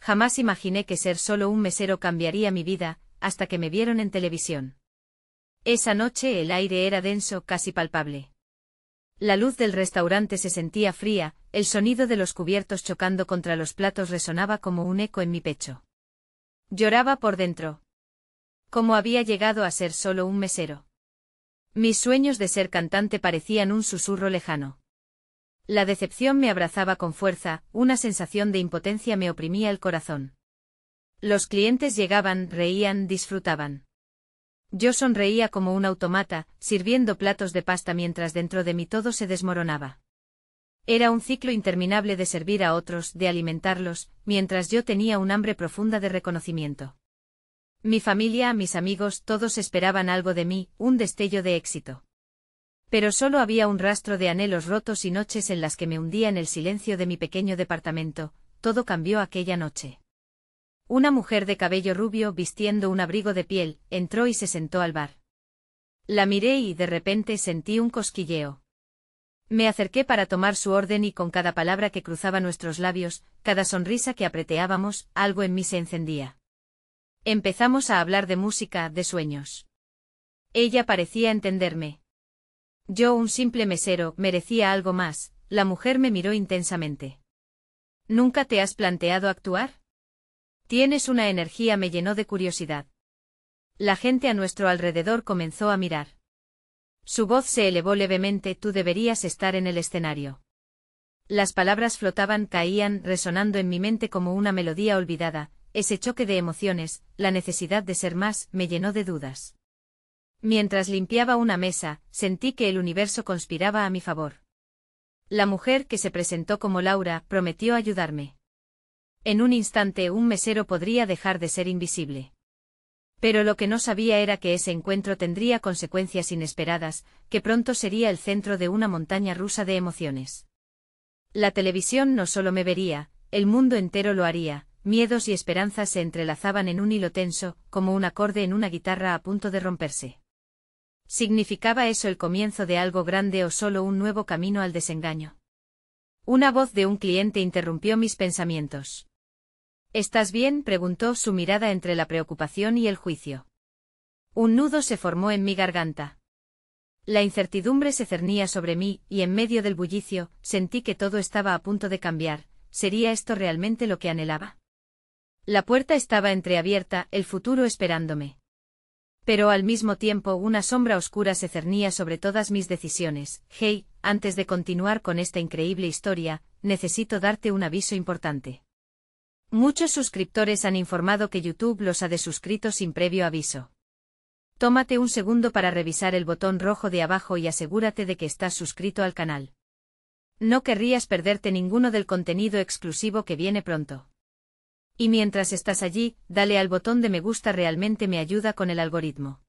Jamás imaginé que ser solo un mesero cambiaría mi vida, hasta que me vieron en televisión. Esa noche el aire era denso, casi palpable. La luz del restaurante se sentía fría, el sonido de los cubiertos chocando contra los platos resonaba como un eco en mi pecho. Lloraba por dentro. ¿Cómo había llegado a ser solo un mesero? Mis sueños de ser cantante parecían un susurro lejano. La decepción me abrazaba con fuerza, una sensación de impotencia me oprimía el corazón. Los clientes llegaban, reían, disfrutaban. Yo sonreía como un automata, sirviendo platos de pasta mientras dentro de mí todo se desmoronaba. Era un ciclo interminable de servir a otros, de alimentarlos, mientras yo tenía un hambre profunda de reconocimiento. Mi familia, mis amigos, todos esperaban algo de mí, un destello de éxito. Pero solo había un rastro de anhelos rotos y noches en las que me hundía en el silencio de mi pequeño departamento. Todo cambió aquella noche. Una mujer de cabello rubio vistiendo un abrigo de piel, entró y se sentó al bar. La miré y de repente sentí un cosquilleo. Me acerqué para tomar su orden y con cada palabra que cruzaba nuestros labios, cada sonrisa que apreteábamos, algo en mí se encendía. Empezamos a hablar de música, de sueños. Ella parecía entenderme. Yo, un simple mesero, merecía algo más. La mujer me miró intensamente. ¿Nunca te has planteado actuar? Tienes una energía, me llenó de curiosidad. La gente a nuestro alrededor comenzó a mirar. Su voz se elevó levemente, tú deberías estar en el escenario. Las palabras flotaban, caían, resonando en mi mente como una melodía olvidada. Ese choque de emociones, la necesidad de ser más, me llenó de dudas. Mientras limpiaba una mesa, sentí que el universo conspiraba a mi favor. La mujer que se presentó como Laura prometió ayudarme. En un instante un mesero podría dejar de ser invisible. Pero lo que no sabía era que ese encuentro tendría consecuencias inesperadas, que pronto sería el centro de una montaña rusa de emociones. La televisión no solo me vería, el mundo entero lo haría, miedos y esperanzas se entrelazaban en un hilo tenso, como un acorde en una guitarra a punto de romperse. ¿Significaba eso el comienzo de algo grande o solo un nuevo camino al desengaño? Una voz de un cliente interrumpió mis pensamientos. ¿Estás bien?, preguntó, su mirada entre la preocupación y el juicio. Un nudo se formó en mi garganta. La incertidumbre se cernía sobre mí, y en medio del bullicio, sentí que todo estaba a punto de cambiar. ¿Sería esto realmente lo que anhelaba? La puerta estaba entreabierta, el futuro esperándome. Pero al mismo tiempo una sombra oscura se cernía sobre todas mis decisiones. Hey, antes de continuar con esta increíble historia, necesito darte un aviso importante. Muchos suscriptores han informado que YouTube los ha desuscrito sin previo aviso. Tómate un segundo para revisar el botón rojo de abajo y asegúrate de que estás suscrito al canal. No querrías perderte ninguno del contenido exclusivo que viene pronto. Y mientras estás allí, dale al botón de me gusta, realmente me ayuda con el algoritmo.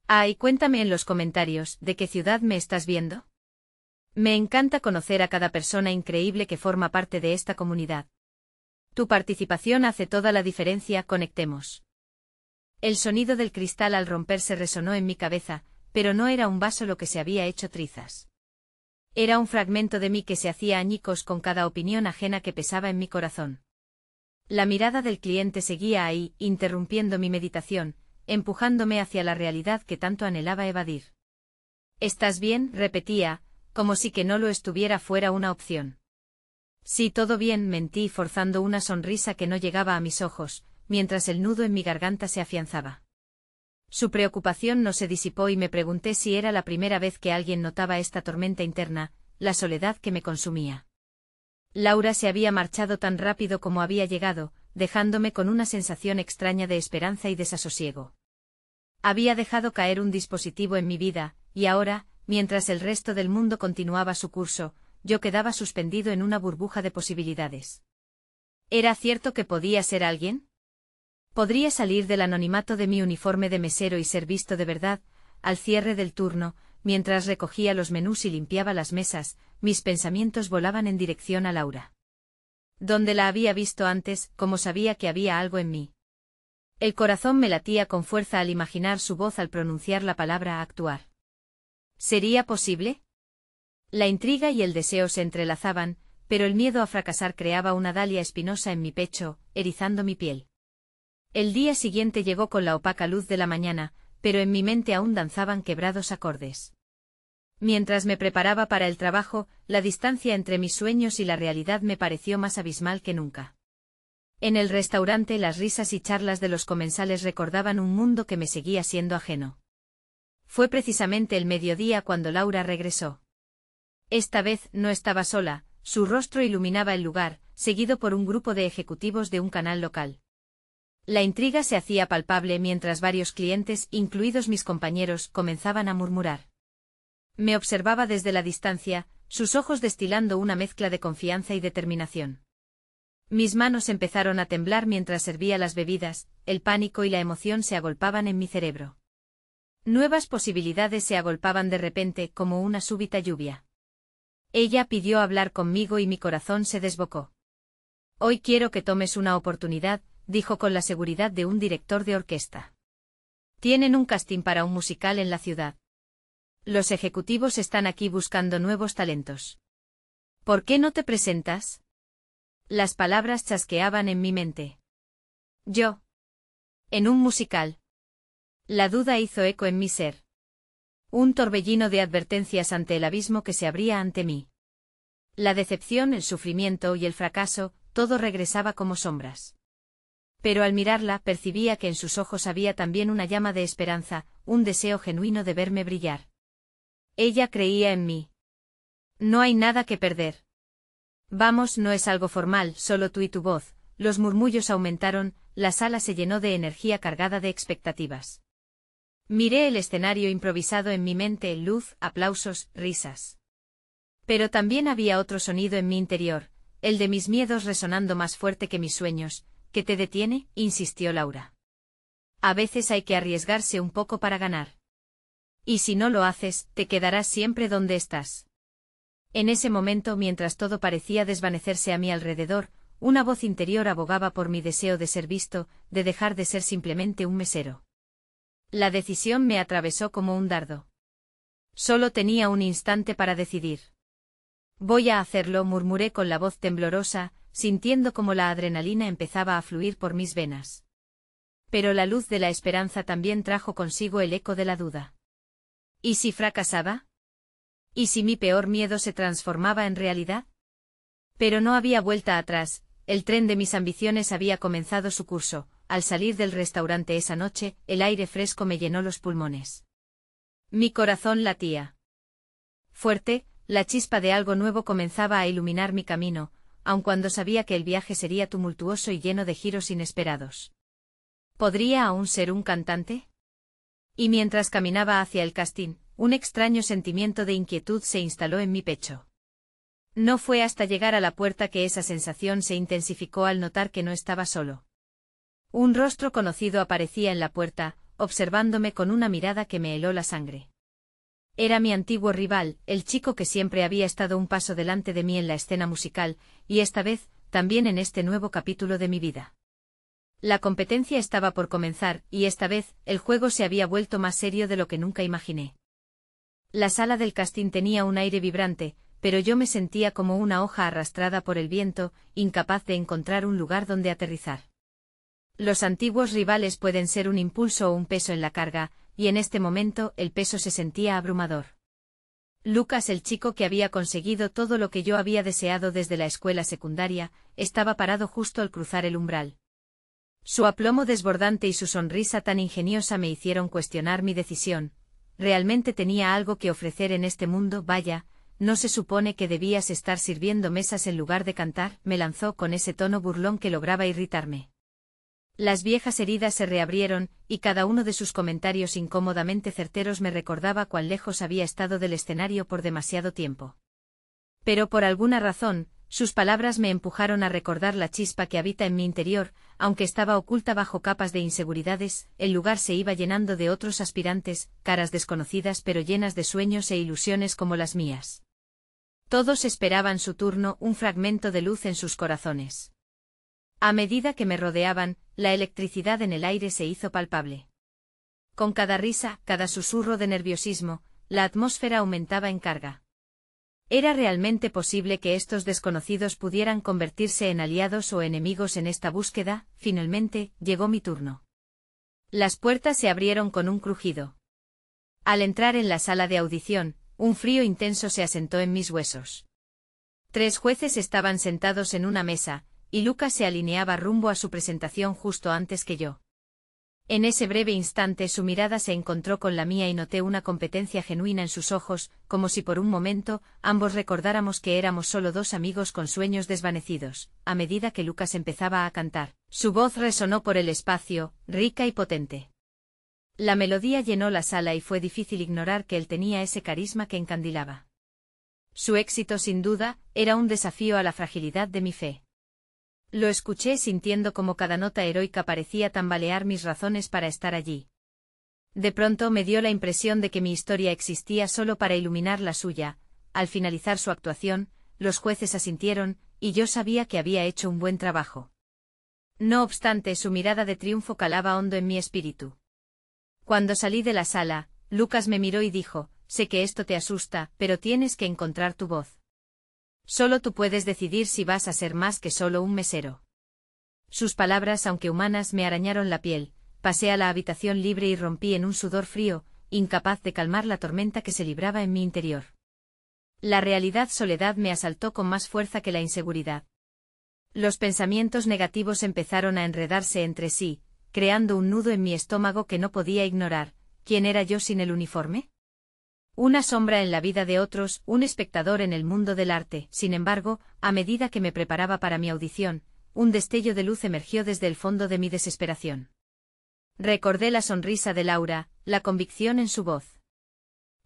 Y cuéntame en los comentarios, ¿de qué ciudad me estás viendo? Me encanta conocer a cada persona increíble que forma parte de esta comunidad. Tu participación hace toda la diferencia, conectemos. El sonido del cristal al romperse resonó en mi cabeza, pero no era un vaso lo que se había hecho trizas. Era un fragmento de mí que se hacía añicos con cada opinión ajena que pesaba en mi corazón. La mirada del cliente seguía ahí, interrumpiendo mi meditación, empujándome hacia la realidad que tanto anhelaba evadir. ¿Estás bien?, repetía, como si que no lo estuviera fuera una opción. Sí, todo bien, mentí forzando una sonrisa que no llegaba a mis ojos, mientras el nudo en mi garganta se afianzaba. Su preocupación no se disipó y me pregunté si era la primera vez que alguien notaba esta tormenta interna, la soledad que me consumía. Laura se había marchado tan rápido como había llegado, dejándome con una sensación extraña de esperanza y desasosiego. Había dejado caer un dispositivo en mi vida, y ahora, mientras el resto del mundo continuaba su curso, yo quedaba suspendido en una burbuja de posibilidades. ¿Era cierto que podía ser alguien? ¿Podría salir del anonimato de mi uniforme de mesero y ser visto de verdad? Al cierre del turno, mientras recogía los menús y limpiaba las mesas, mis pensamientos volaban en dirección a Laura. ¿Dónde la había visto antes? ¿Cómo sabía que había algo en mí? El corazón me latía con fuerza al imaginar su voz al pronunciar la palabra actuar. ¿Sería posible? La intriga y el deseo se entrelazaban, pero el miedo a fracasar creaba una dalia espinosa en mi pecho, erizando mi piel. El día siguiente llegó con la opaca luz de la mañana, pero en mi mente aún danzaban quebrados acordes. Mientras me preparaba para el trabajo, la distancia entre mis sueños y la realidad me pareció más abismal que nunca. En el restaurante las risas y charlas de los comensales recordaban un mundo que me seguía siendo ajeno. Fue precisamente el mediodía cuando Laura regresó. Esta vez no estaba sola, su rostro iluminaba el lugar, seguido por un grupo de ejecutivos de un canal local. La intriga se hacía palpable mientras varios clientes, incluidos mis compañeros, comenzaban a murmurar. Me observaba desde la distancia, sus ojos destilando una mezcla de confianza y determinación. Mis manos empezaron a temblar mientras servía las bebidas, el pánico y la emoción se agolpaban en mi cerebro. Nuevas posibilidades se agolpaban de repente como una súbita lluvia. Ella pidió hablar conmigo y mi corazón se desbocó. Hoy quiero que tomes una oportunidad, dijo con la seguridad de un director de orquesta. Tienen un casting para un musical en la ciudad. Los ejecutivos están aquí buscando nuevos talentos. ¿Por qué no te presentas? Las palabras chasqueaban en mi mente. Yo. En un musical. La duda hizo eco en mi ser. Un torbellino de advertencias ante el abismo que se abría ante mí. La decepción, el sufrimiento y el fracaso, todo regresaba como sombras. Pero al mirarla percibía que en sus ojos había también una llama de esperanza, un deseo genuino de verme brillar. Ella creía en mí. No hay nada que perder. Vamos, no es algo formal, solo tú y tu voz. Los murmullos aumentaron, la sala se llenó de energía cargada de expectativas. Miré el escenario improvisado en mi mente, luz, aplausos, risas. Pero también había otro sonido en mi interior, el de mis miedos resonando más fuerte que mis sueños. ¿Qué te detiene?, insistió Laura. A veces hay que arriesgarse un poco para ganar. Y si no lo haces, te quedarás siempre donde estás. En ese momento, mientras todo parecía desvanecerse a mi alrededor, una voz interior abogaba por mi deseo de ser visto, de dejar de ser simplemente un mesero. La decisión me atravesó como un dardo. Solo tenía un instante para decidir. Voy a hacerlo, murmuré con la voz temblorosa, sintiendo como la adrenalina empezaba a fluir por mis venas. Pero la luz de la esperanza también trajo consigo el eco de la duda. ¿Y si fracasaba? ¿Y si mi peor miedo se transformaba en realidad? Pero no había vuelta atrás, el tren de mis ambiciones había comenzado su curso. Al salir del restaurante esa noche, el aire fresco me llenó los pulmones. Mi corazón latía fuerte, la chispa de algo nuevo comenzaba a iluminar mi camino, aun cuando sabía que el viaje sería tumultuoso y lleno de giros inesperados. ¿Podría aún ser un cantante? Y mientras caminaba hacia el casting, un extraño sentimiento de inquietud se instaló en mi pecho. No fue hasta llegar a la puerta que esa sensación se intensificó al notar que no estaba solo. Un rostro conocido aparecía en la puerta, observándome con una mirada que me heló la sangre. Era mi antiguo rival, el chico que siempre había estado un paso delante de mí en la escena musical, y esta vez, también en este nuevo capítulo de mi vida. La competencia estaba por comenzar, y esta vez, el juego se había vuelto más serio de lo que nunca imaginé. La sala del casting tenía un aire vibrante, pero yo me sentía como una hoja arrastrada por el viento, incapaz de encontrar un lugar donde aterrizar. Los antiguos rivales pueden ser un impulso o un peso en la carga, y en este momento el peso se sentía abrumador. Lucas, el chico que había conseguido todo lo que yo había deseado desde la escuela secundaria, estaba parado justo al cruzar el umbral. Su aplomo desbordante y su sonrisa tan ingeniosa me hicieron cuestionar mi decisión. ¿Realmente tenía algo que ofrecer en este mundo? Vaya, ¿no se supone que debías estar sirviendo mesas en lugar de cantar?, me lanzó con ese tono burlón que lograba irritarme. Las viejas heridas se reabrieron, y cada uno de sus comentarios incómodamente certeros me recordaba cuán lejos había estado del escenario por demasiado tiempo. Pero por alguna razón, sus palabras me empujaron a recordar la chispa que habita en mi interior, aunque estaba oculta bajo capas de inseguridades. El lugar se iba llenando de otros aspirantes, caras desconocidas pero llenas de sueños e ilusiones como las mías. Todos esperaban su turno, un fragmento de luz en sus corazones. A medida que me rodeaban, la electricidad en el aire se hizo palpable. Con cada risa, cada susurro de nerviosismo, la atmósfera aumentaba en carga. ¿Era realmente posible que estos desconocidos pudieran convertirse en aliados o enemigos en esta búsqueda? Finalmente, llegó mi turno. Las puertas se abrieron con un crujido. Al entrar en la sala de audición, un frío intenso se asentó en mis huesos. 3 jueces estaban sentados en una mesa, y Lucas se alineaba rumbo a su presentación justo antes que yo. En ese breve instante su mirada se encontró con la mía y noté una competencia genuina en sus ojos, como si por un momento ambos recordáramos que éramos solo 2 amigos con sueños desvanecidos. A medida que Lucas empezaba a cantar, su voz resonó por el espacio, rica y potente. La melodía llenó la sala y fue difícil ignorar que él tenía ese carisma que encandilaba. Su éxito, sin duda, era un desafío a la fragilidad de mi fe. Lo escuché sintiendo como cada nota heroica parecía tambalear mis razones para estar allí. De pronto me dio la impresión de que mi historia existía solo para iluminar la suya. Al finalizar su actuación, los jueces asintieron, y yo sabía que había hecho un buen trabajo. No obstante, su mirada de triunfo calaba hondo en mi espíritu. Cuando salí de la sala, Lucas me miró y dijo: «Sé que esto te asusta, pero tienes que encontrar tu voz. Solo tú puedes decidir si vas a ser más que solo un mesero». Sus palabras, aunque humanas, me arañaron la piel. Pasé a la habitación libre y rompí en un sudor frío, incapaz de calmar la tormenta que se libraba en mi interior. La soledad me asaltó con más fuerza que la inseguridad. Los pensamientos negativos empezaron a enredarse entre sí, creando un nudo en mi estómago que no podía ignorar. ¿Quién era yo sin el uniforme? Una sombra en la vida de otros, un espectador en el mundo del arte. Sin embargo, a medida que me preparaba para mi audición, un destello de luz emergió desde el fondo de mi desesperación. Recordé la sonrisa de Laura, la convicción en su voz.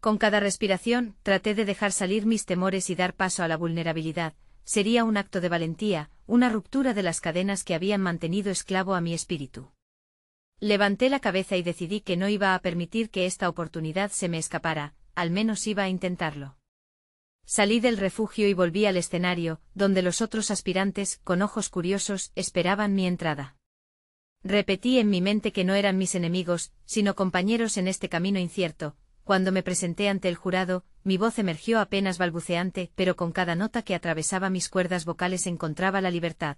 Con cada respiración, traté de dejar salir mis temores y dar paso a la vulnerabilidad. Sería un acto de valentía, una ruptura de las cadenas que habían mantenido esclavo a mi espíritu. Levanté la cabeza y decidí que no iba a permitir que esta oportunidad se me escapara. Al menos iba a intentarlo. Salí del refugio y volví al escenario, donde los otros aspirantes, con ojos curiosos, esperaban mi entrada. Repetí en mi mente que no eran mis enemigos, sino compañeros en este camino incierto. Cuando me presenté ante el jurado, mi voz emergió apenas balbuceante, pero con cada nota que atravesaba mis cuerdas vocales encontraba la libertad.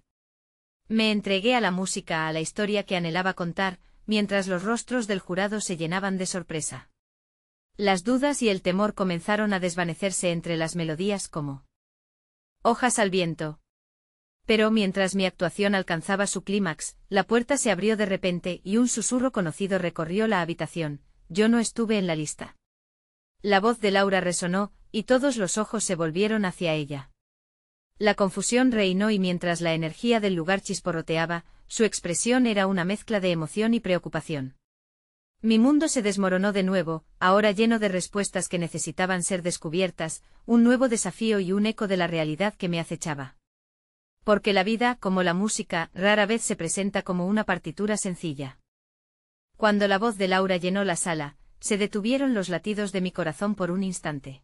Me entregué a la música, a la historia que anhelaba contar, mientras los rostros del jurado se llenaban de sorpresa. Las dudas y el temor comenzaron a desvanecerse entre las melodías como hojas al viento. Pero mientras mi actuación alcanzaba su clímax, la puerta se abrió de repente y un susurro conocido recorrió la habitación: «Yo no estuve en la lista». La voz de Laura resonó, y todos los ojos se volvieron hacia ella. La confusión reinó y mientras la energía del lugar chisporroteaba, su expresión era una mezcla de emoción y preocupación. Mi mundo se desmoronó de nuevo, ahora lleno de respuestas que necesitaban ser descubiertas, un nuevo desafío y un eco de la realidad que me acechaba. Porque la vida, como la música, rara vez se presenta como una partitura sencilla. Cuando la voz de Laura llenó la sala, se detuvieron los latidos de mi corazón por un instante.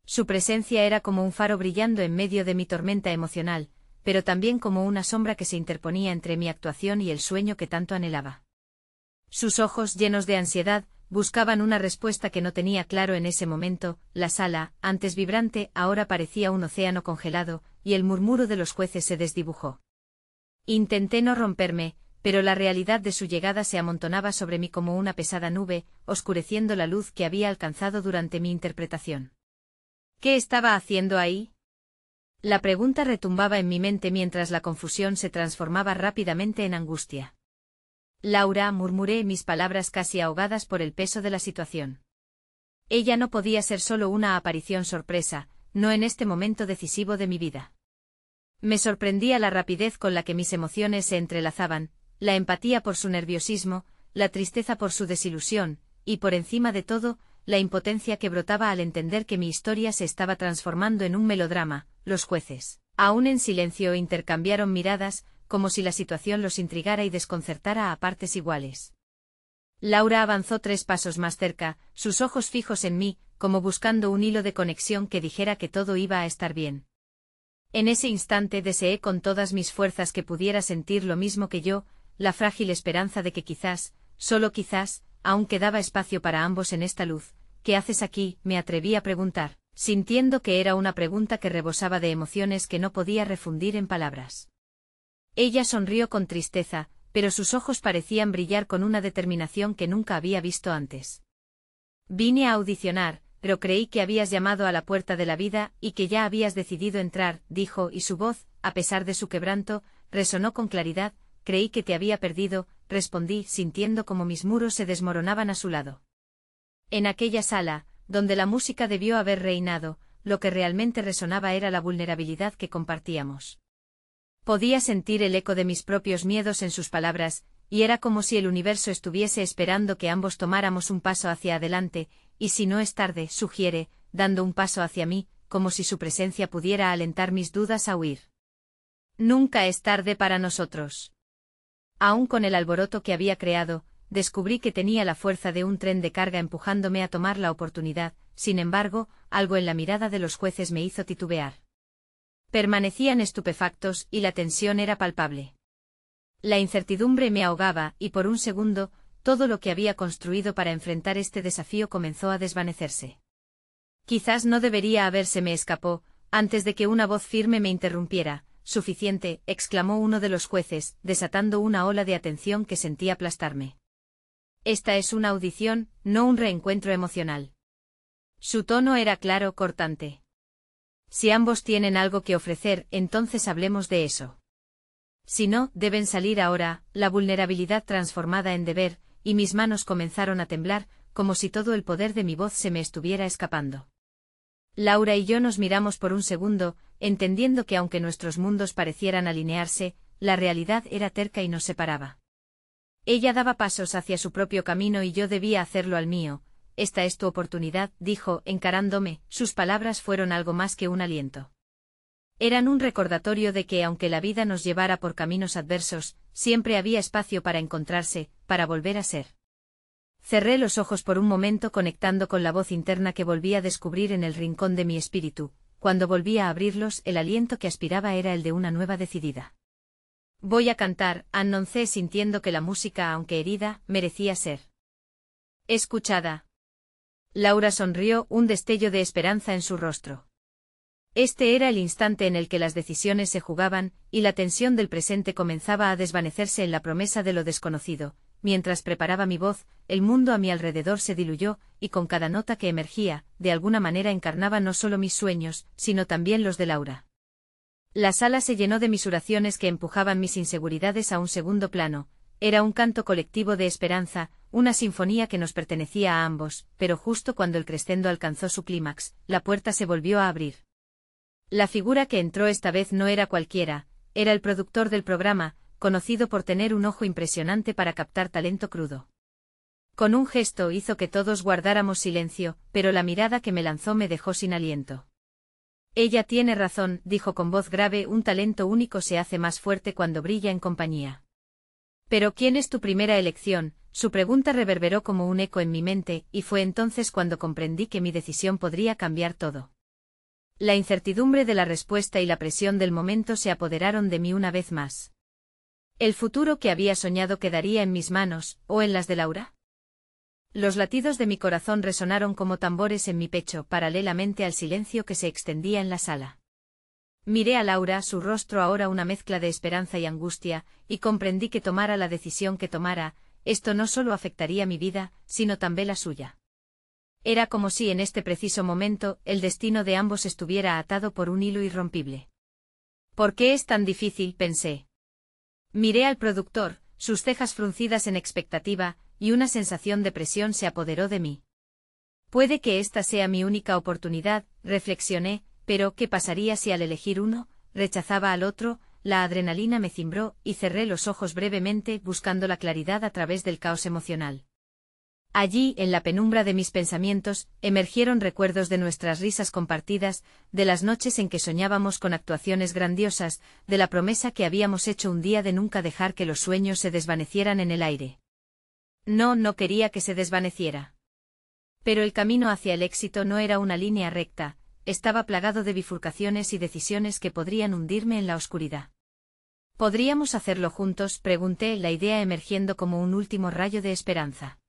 Su presencia era como un faro brillando en medio de mi tormenta emocional, pero también como una sombra que se interponía entre mi actuación y el sueño que tanto anhelaba. Sus ojos, llenos de ansiedad, buscaban una respuesta que no tenía claro en ese momento. La sala, antes vibrante, ahora parecía un océano congelado, y el murmuro de los jueces se desdibujó. Intenté no romperme, pero la realidad de su llegada se amontonaba sobre mí como una pesada nube, oscureciendo la luz que había alcanzado durante mi interpretación. ¿Qué estaba haciendo ahí? La pregunta retumbaba en mi mente mientras la confusión se transformaba rápidamente en angustia. «Laura», murmuré, mis palabras casi ahogadas por el peso de la situación. Ella no podía ser solo una aparición sorpresa, no en este momento decisivo de mi vida. Me sorprendía la rapidez con la que mis emociones se entrelazaban, la empatía por su nerviosismo, la tristeza por su desilusión, y por encima de todo, la impotencia que brotaba al entender que mi historia se estaba transformando en un melodrama. Los jueces, aún en silencio, intercambiaron miradas, como si la situación los intrigara y desconcertara a partes iguales. Laura avanzó 3 pasos más cerca, sus ojos fijos en mí, como buscando un hilo de conexión que dijera que todo iba a estar bien. En ese instante deseé con todas mis fuerzas que pudiera sentir lo mismo que yo, la frágil esperanza de que quizás, solo quizás, aún quedaba espacio para ambos en esta luz. «¿Qué haces aquí?», me atreví a preguntar, sintiendo que era una pregunta que rebosaba de emociones que no podía refundir en palabras. Ella sonrió con tristeza, pero sus ojos parecían brillar con una determinación que nunca había visto antes. Vine a audicionar, pero creí que habías llamado a la puerta de la vida y que ya habías decidido entrar, dijo, y su voz, a pesar de su quebranto, resonó con claridad. Creí que te había perdido, respondí, sintiendo como mis muros se desmoronaban a su lado. En aquella sala, donde la música debió haber reinado, lo que realmente resonaba era la vulnerabilidad que compartíamos. Podía sentir el eco de mis propios miedos en sus palabras, y era como si el universo estuviese esperando que ambos tomáramos un paso hacia adelante, y si no es tarde, sugiere, dando un paso hacia mí, como si su presencia pudiera alentar mis dudas a huir. Nunca es tarde para nosotros. Aún con el alboroto que había creado, descubrí que tenía la fuerza de un tren de carga empujándome a tomar la oportunidad. Sin embargo, algo en la mirada de los jueces me hizo titubear. Permanecían estupefactos y la tensión era palpable. La incertidumbre me ahogaba y por un segundo, todo lo que había construido para enfrentar este desafío comenzó a desvanecerse. Quizás no debería me escapó, antes de que una voz firme me interrumpiera. Suficiente, exclamó uno de los jueces, desatando una ola de atención que sentí aplastarme. Esta es una audición, no un reencuentro emocional. Su tono era claro, cortante. Si ambos tienen algo que ofrecer, entonces hablemos de eso. Si no, deben salir ahora. La vulnerabilidad transformada en deber, y mis manos comenzaron a temblar, como si todo el poder de mi voz se me estuviera escapando. Laura y yo nos miramos por un segundo, entendiendo que aunque nuestros mundos parecieran alinearse, la realidad era terca y nos separaba. Ella daba pasos hacia su propio camino y yo debía hacerlo al mío. Esta es tu oportunidad, dijo, encarándome. Sus palabras fueron algo más que un aliento. Eran un recordatorio de que aunque la vida nos llevara por caminos adversos, siempre había espacio para encontrarse, para volver a ser. Cerré los ojos por un momento conectando con la voz interna que volví a descubrir en el rincón de mi espíritu. Cuando volví a abrirlos, el aliento que aspiraba era el de una nueva decidida. Voy a cantar, anuncié sintiendo que la música, aunque herida, merecía ser escuchada. Laura sonrió, un destello de esperanza en su rostro. Este era el instante en el que las decisiones se jugaban, y la tensión del presente comenzaba a desvanecerse en la promesa de lo desconocido. Mientras preparaba mi voz, el mundo a mi alrededor se diluyó, y con cada nota que emergía, de alguna manera encarnaba no solo mis sueños, sino también los de Laura. La sala se llenó de mis oraciones que empujaban mis inseguridades a un segundo plano. Era un canto colectivo de esperanza, una sinfonía que nos pertenecía a ambos, pero justo cuando el crescendo alcanzó su clímax, la puerta se volvió a abrir. La figura que entró esta vez no era cualquiera, era el productor del programa, conocido por tener un ojo impresionante para captar talento crudo. Con un gesto hizo que todos guardáramos silencio, pero la mirada que me lanzó me dejó sin aliento. Ella tiene razón, dijo con voz grave, un talento único se hace más fuerte cuando brilla en compañía. ¿Pero quién es tu primera elección? Su pregunta reverberó como un eco en mi mente, y fue entonces cuando comprendí que mi decisión podría cambiar todo. La incertidumbre de la respuesta y la presión del momento se apoderaron de mí una vez más. ¿El futuro que había soñado quedaría en mis manos, o en las de Laura? Los latidos de mi corazón resonaron como tambores en mi pecho, paralelamente al silencio que se extendía en la sala. Miré a Laura, su rostro ahora una mezcla de esperanza y angustia, y comprendí que tomara la decisión que tomara, esto no solo afectaría mi vida, sino también la suya. Era como si en este preciso momento, el destino de ambos estuviera atado por un hilo irrompible. ¿Por qué es tan difícil?, pensé. Miré al productor, sus cejas fruncidas en expectativa, y una sensación de presión se apoderó de mí. Puede que esta sea mi única oportunidad, reflexioné, pero ¿qué pasaría si al elegir uno, rechazaba al otro? La adrenalina me cimbró, y cerré los ojos brevemente, buscando la claridad a través del caos emocional. Allí, en la penumbra de mis pensamientos, emergieron recuerdos de nuestras risas compartidas, de las noches en que soñábamos con actuaciones grandiosas, de la promesa que habíamos hecho un día de nunca dejar que los sueños se desvanecieran en el aire. No quería que se desvaneciera. Pero el camino hacia el éxito no era una línea recta, estaba plagado de bifurcaciones y decisiones que podrían hundirme en la oscuridad. ¿Podríamos hacerlo juntos?, pregunté, la idea emergiendo como un último rayo de esperanza.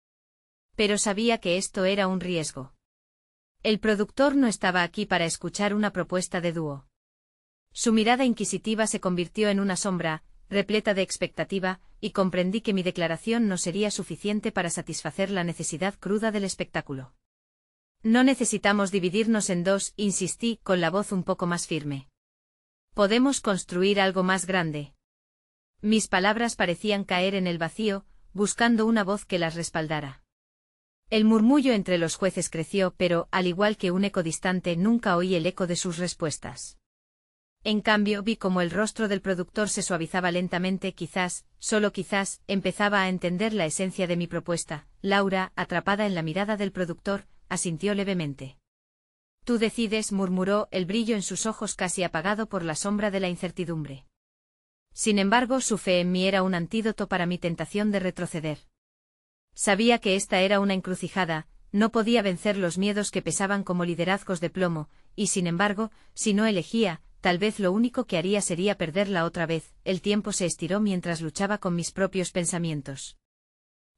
Pero sabía que esto era un riesgo. El productor no estaba aquí para escuchar una propuesta de dúo. Su mirada inquisitiva se convirtió en una sombra, repleta de expectativa, y comprendí que mi declaración no sería suficiente para satisfacer la necesidad cruda del espectáculo. No necesitamos dividirnos en dos, insistí, con la voz un poco más firme. Podemos construir algo más grande. Mis palabras parecían caer en el vacío, buscando una voz que las respaldara. El murmullo entre los jueces creció, pero, al igual que un eco distante, nunca oí el eco de sus respuestas. En cambio, vi cómo el rostro del productor se suavizaba lentamente, quizás, solo quizás, empezaba a entender la esencia de mi propuesta. Laura, atrapada en la mirada del productor, asintió levemente. Tú decides, murmuró, el brillo en sus ojos casi apagado por la sombra de la incertidumbre. Sin embargo, su fe en mí era un antídoto para mi tentación de retroceder. Sabía que esta era una encrucijada, no podía vencer los miedos que pesaban como liderazgos de plomo, y sin embargo, si no elegía, tal vez lo único que haría sería perderla otra vez. El tiempo se estiró mientras luchaba con mis propios pensamientos.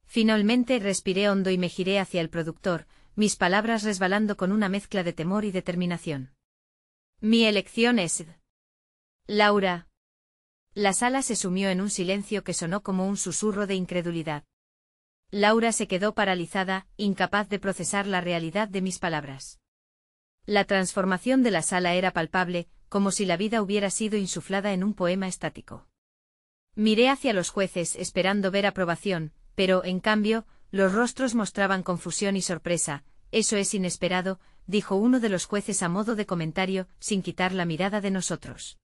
Finalmente respiré hondo y me giré hacia el productor, mis palabras resbalando con una mezcla de temor y determinación. Mi elección es... Laura. La sala se sumió en un silencio que sonó como un susurro de incredulidad. Laura se quedó paralizada, incapaz de procesar la realidad de mis palabras. La transformación de la sala era palpable, como si la vida hubiera sido insuflada en un poema estático. Miré hacia los jueces esperando ver aprobación, pero, en cambio, los rostros mostraban confusión y sorpresa. Eso es inesperado, dijo uno de los jueces a modo de comentario, sin quitar la mirada de nosotros.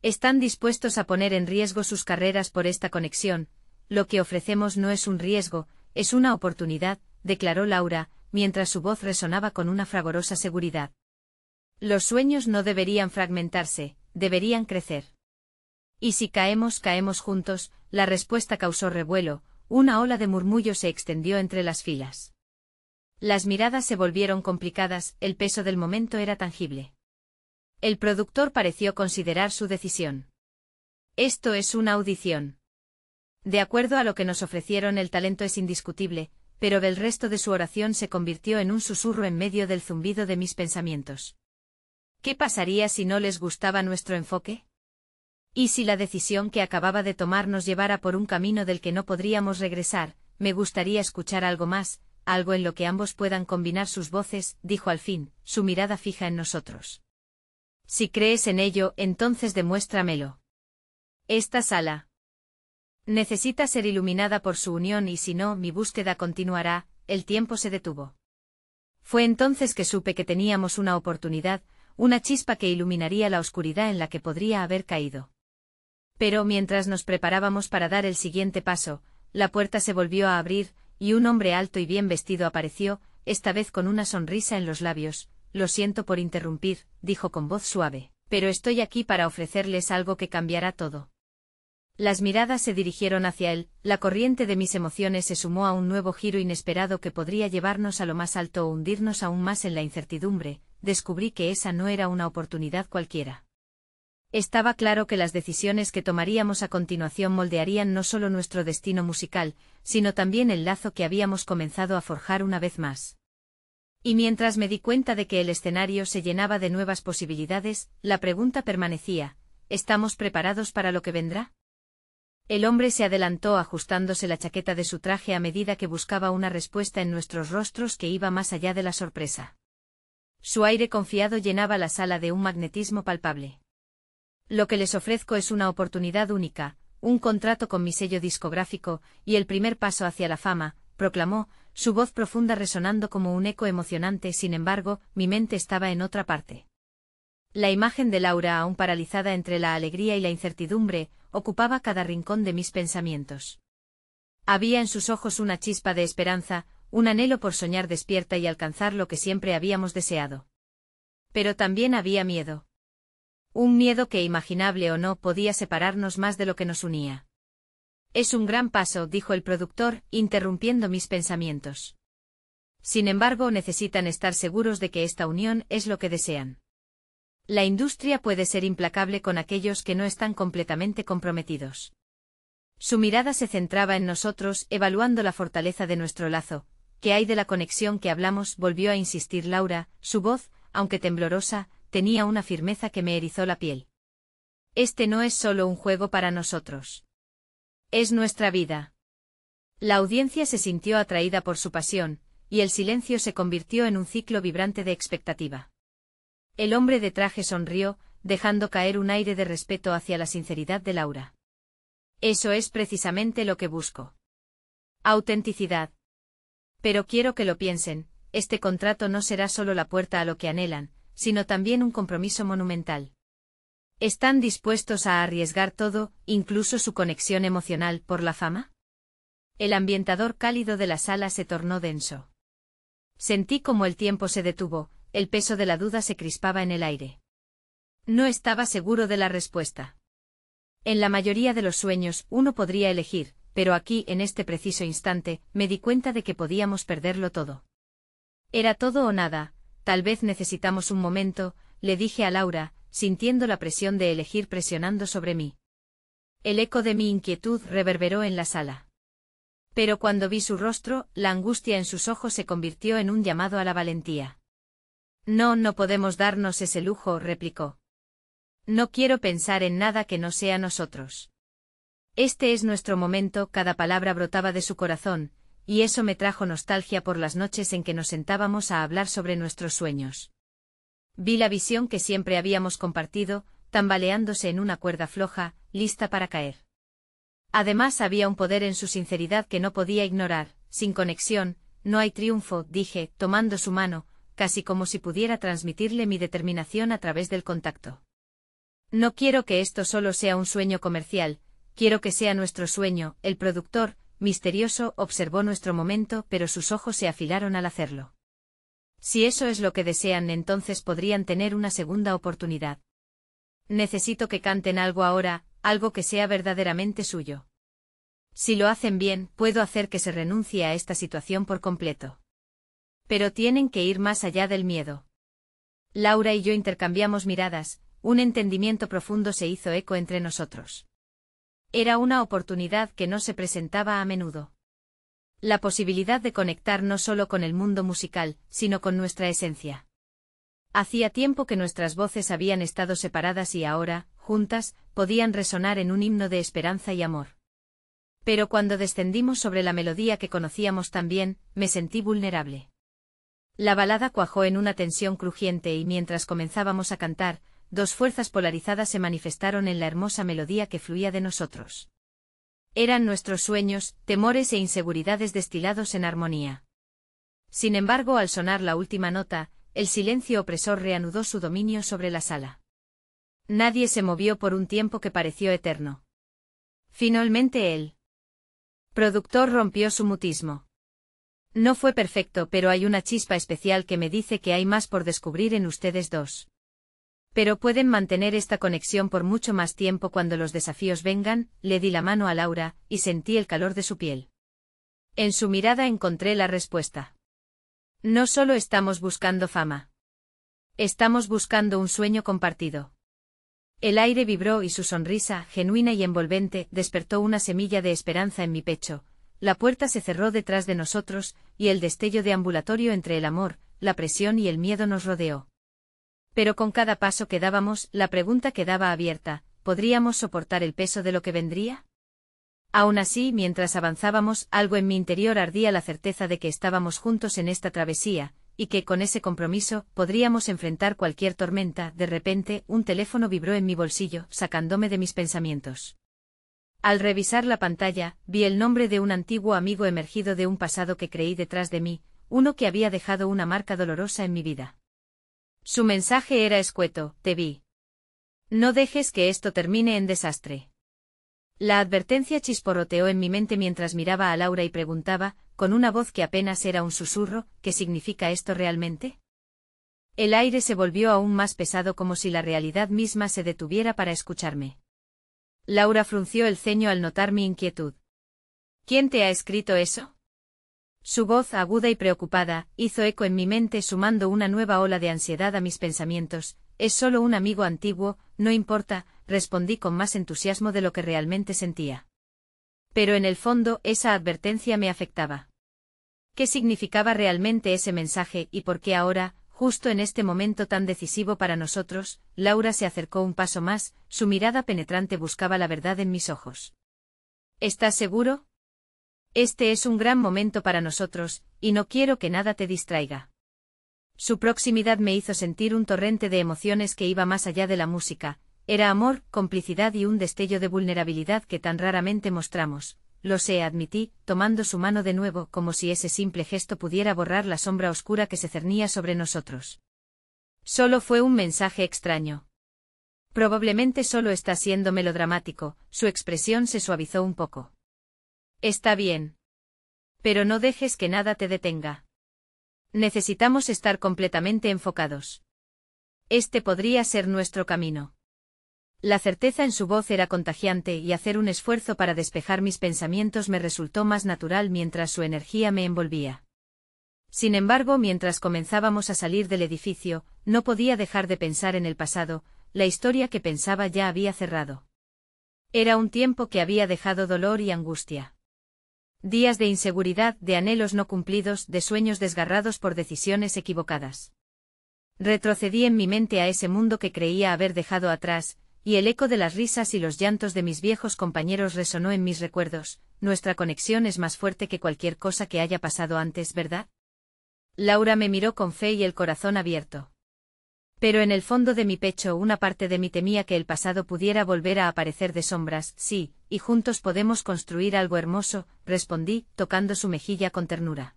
Están dispuestos a poner en riesgo sus carreras por esta conexión. Lo que ofrecemos no es un riesgo, es una oportunidad, declaró Laura, mientras su voz resonaba con una fragorosa seguridad. Los sueños no deberían fragmentarse, deberían crecer. Y si caemos, caemos juntos. La respuesta causó revuelo, una ola de murmullo se extendió entre las filas. Las miradas se volvieron complicadas, el peso del momento era tangible. El productor pareció considerar su decisión. Esto es una audición. De acuerdo a lo que nos ofrecieron, el talento es indiscutible, pero el resto de su oración se convirtió en un susurro en medio del zumbido de mis pensamientos. ¿Qué pasaría si no les gustaba nuestro enfoque? ¿Y si la decisión que acababa de tomar nos llevara por un camino del que no podríamos regresar? Me gustaría escuchar algo más, algo en lo que ambos puedan combinar sus voces, dijo al fin, su mirada fija en nosotros. Si crees en ello, entonces demuéstramelo. Esta sala necesita ser iluminada por su unión y si no, mi búsqueda continuará. El tiempo se detuvo. Fue entonces que supe que teníamos una oportunidad, una chispa que iluminaría la oscuridad en la que podría haber caído. Pero mientras nos preparábamos para dar el siguiente paso, la puerta se volvió a abrir, y un hombre alto y bien vestido apareció, esta vez con una sonrisa en los labios. Lo siento por interrumpir, dijo con voz suave, pero estoy aquí para ofrecerles algo que cambiará todo. Las miradas se dirigieron hacia él, la corriente de mis emociones se sumó a un nuevo giro inesperado que podría llevarnos a lo más alto o hundirnos aún más en la incertidumbre. Descubrí que esa no era una oportunidad cualquiera. Estaba claro que las decisiones que tomaríamos a continuación moldearían no solo nuestro destino musical, sino también el lazo que habíamos comenzado a forjar una vez más. Y mientras me di cuenta de que el escenario se llenaba de nuevas posibilidades, la pregunta permanecía: ¿estamos preparados para lo que vendrá? El hombre se adelantó ajustándose la chaqueta de su traje a medida que buscaba una respuesta en nuestros rostros que iba más allá de la sorpresa. Su aire confiado llenaba la sala de un magnetismo palpable. Lo que les ofrezco es una oportunidad única, un contrato con mi sello discográfico, y el primer paso hacia la fama, proclamó, su voz profunda resonando como un eco emocionante. Sin embargo, mi mente estaba en otra parte. La imagen de Laura, aún paralizada entre la alegría y la incertidumbre, ocupaba cada rincón de mis pensamientos. Había en sus ojos una chispa de esperanza, un anhelo por soñar despierta y alcanzar lo que siempre habíamos deseado. Pero también había miedo. Un miedo que, imaginable o no, podía separarnos más de lo que nos unía. Es un gran paso, dijo el productor, interrumpiendo mis pensamientos. Sin embargo, necesitan estar seguros de que esta unión es lo que desean. La industria puede ser implacable con aquellos que no están completamente comprometidos. Su mirada se centraba en nosotros, evaluando la fortaleza de nuestro lazo. ¿qué hay de la conexión que hablamos?, volvió a insistir Laura, su voz, aunque temblorosa, tenía una firmeza que me erizó la piel. Este no es solo un juego para nosotros. Es nuestra vida. La audiencia se sintió atraída por su pasión, y el silencio se convirtió en un ciclo vibrante de expectativa. El hombre de traje sonrió, dejando caer un aire de respeto hacia la sinceridad de Laura. Eso es precisamente lo que busco. Autenticidad. Pero quiero que lo piensen, este contrato no será solo la puerta a lo que anhelan, sino también un compromiso monumental. ¿Están dispuestos a arriesgar todo, incluso su conexión emocional, por la fama? El ambientador cálido de la sala se tornó denso. Sentí como el tiempo se detuvo, el peso de la duda se crispaba en el aire. No estaba seguro de la respuesta. En la mayoría de los sueños uno podría elegir, pero aquí, en este preciso instante, me di cuenta de que podíamos perderlo todo. Era todo o nada, tal vez necesitamos un momento, le dije a Laura, sintiendo la presión de elegir presionando sobre mí. El eco de mi inquietud reverberó en la sala. Pero cuando vi su rostro, la angustia en sus ojos se convirtió en un llamado a la valentía. No, no podemos darnos ese lujo, replicó. No quiero pensar en nada que no sea nosotros. Este es nuestro momento, cada palabra brotaba de su corazón, y eso me trajo nostalgia por las noches en que nos sentábamos a hablar sobre nuestros sueños. Vi la visión que siempre habíamos compartido, tambaleándose en una cuerda floja, lista para caer. Además había un poder en su sinceridad que no podía ignorar. Sin conexión, no hay triunfo, dije, tomando su mano, casi como si pudiera transmitirle mi determinación a través del contacto. No quiero que esto solo sea un sueño comercial, quiero que sea nuestro sueño. El productor, misterioso, observó nuestro momento, pero sus ojos se afilaron al hacerlo. Si eso es lo que desean, entonces podrían tener una segunda oportunidad. Necesito que canten algo ahora, algo que sea verdaderamente suyo. Si lo hacen bien, puedo hacer que se renuncie a esta situación por completo. Pero tienen que ir más allá del miedo. Laura y yo intercambiamos miradas, un entendimiento profundo se hizo eco entre nosotros. Era una oportunidad que no se presentaba a menudo. La posibilidad de conectar no solo con el mundo musical, sino con nuestra esencia. Hacía tiempo que nuestras voces habían estado separadas y ahora, juntas, podían resonar en un himno de esperanza y amor. Pero cuando descendimos sobre la melodía que conocíamos tan bien, me sentí vulnerable. La balada cuajó en una tensión crujiente y mientras comenzábamos a cantar, dos fuerzas polarizadas se manifestaron en la hermosa melodía que fluía de nosotros. Eran nuestros sueños, temores e inseguridades destilados en armonía. Sin embargo, al sonar la última nota, el silencio opresor reanudó su dominio sobre la sala. Nadie se movió por un tiempo que pareció eterno. Finalmente el productor rompió su mutismo. No fue perfecto, pero hay una chispa especial que me dice que hay más por descubrir en ustedes dos. Pero pueden mantener esta conexión por mucho más tiempo cuando los desafíos vengan. Le di la mano a Laura, y sentí el calor de su piel. En su mirada encontré la respuesta. No solo estamos buscando fama. Estamos buscando un sueño compartido. El aire vibró y su sonrisa, genuina y envolvente, despertó una semilla de esperanza en mi pecho. La puerta se cerró detrás de nosotros, y el destello deambulatorio entre el amor, la presión y el miedo nos rodeó. Pero con cada paso que dábamos, la pregunta quedaba abierta, ¿podríamos soportar el peso de lo que vendría? Aún así, mientras avanzábamos, algo en mi interior ardía la certeza de que estábamos juntos en esta travesía, y que, con ese compromiso, podríamos enfrentar cualquier tormenta. De repente, un teléfono vibró en mi bolsillo, sacándome de mis pensamientos. Al revisar la pantalla, vi el nombre de un antiguo amigo emergido de un pasado que creí detrás de mí, uno que había dejado una marca dolorosa en mi vida. Su mensaje era escueto: te vi. No dejes que esto termine en desastre. La advertencia chisporroteó en mi mente mientras miraba a Laura y preguntaba, con una voz que apenas era un susurro, ¿qué significa esto realmente? El aire se volvió aún más pesado, como si la realidad misma se detuviera para escucharme. Laura frunció el ceño al notar mi inquietud. ¿Quién te ha escrito eso? Su voz, aguda y preocupada, hizo eco en mi mente, sumando una nueva ola de ansiedad a mis pensamientos. Es solo un amigo antiguo, no importa, respondí con más entusiasmo de lo que realmente sentía. Pero en el fondo, esa advertencia me afectaba. ¿Qué significaba realmente ese mensaje y por qué ahora, justo en este momento tan decisivo para nosotros? Laura se acercó un paso más, su mirada penetrante buscaba la verdad en mis ojos. ¿Estás seguro? Este es un gran momento para nosotros, y no quiero que nada te distraiga. Su proximidad me hizo sentir un torrente de emociones que iba más allá de la música. Era amor, complicidad y un destello de vulnerabilidad que tan raramente mostramos. Lo sé, admití, tomando su mano de nuevo como si ese simple gesto pudiera borrar la sombra oscura que se cernía sobre nosotros. Solo fue un mensaje extraño. Probablemente solo está siendo melodramático, su expresión se suavizó un poco. Está bien. Pero no dejes que nada te detenga. Necesitamos estar completamente enfocados. Este podría ser nuestro camino. La certeza en su voz era contagiante y hacer un esfuerzo para despejar mis pensamientos me resultó más natural mientras su energía me envolvía. Sin embargo, mientras comenzábamos a salir del edificio, no podía dejar de pensar en el pasado, la historia que pensaba ya había cerrado. Era un tiempo que había dejado dolor y angustia. Días de inseguridad, de anhelos no cumplidos, de sueños desgarrados por decisiones equivocadas. Retrocedí en mi mente a ese mundo que creía haber dejado atrás, y el eco de las risas y los llantos de mis viejos compañeros resonó en mis recuerdos. Nuestra conexión es más fuerte que cualquier cosa que haya pasado antes, ¿verdad? Laura me miró con fe y el corazón abierto. Pero en el fondo de mi pecho una parte de mí temía que el pasado pudiera volver a aparecer de sombras. Sí, y juntos podemos construir algo hermoso, respondí, tocando su mejilla con ternura.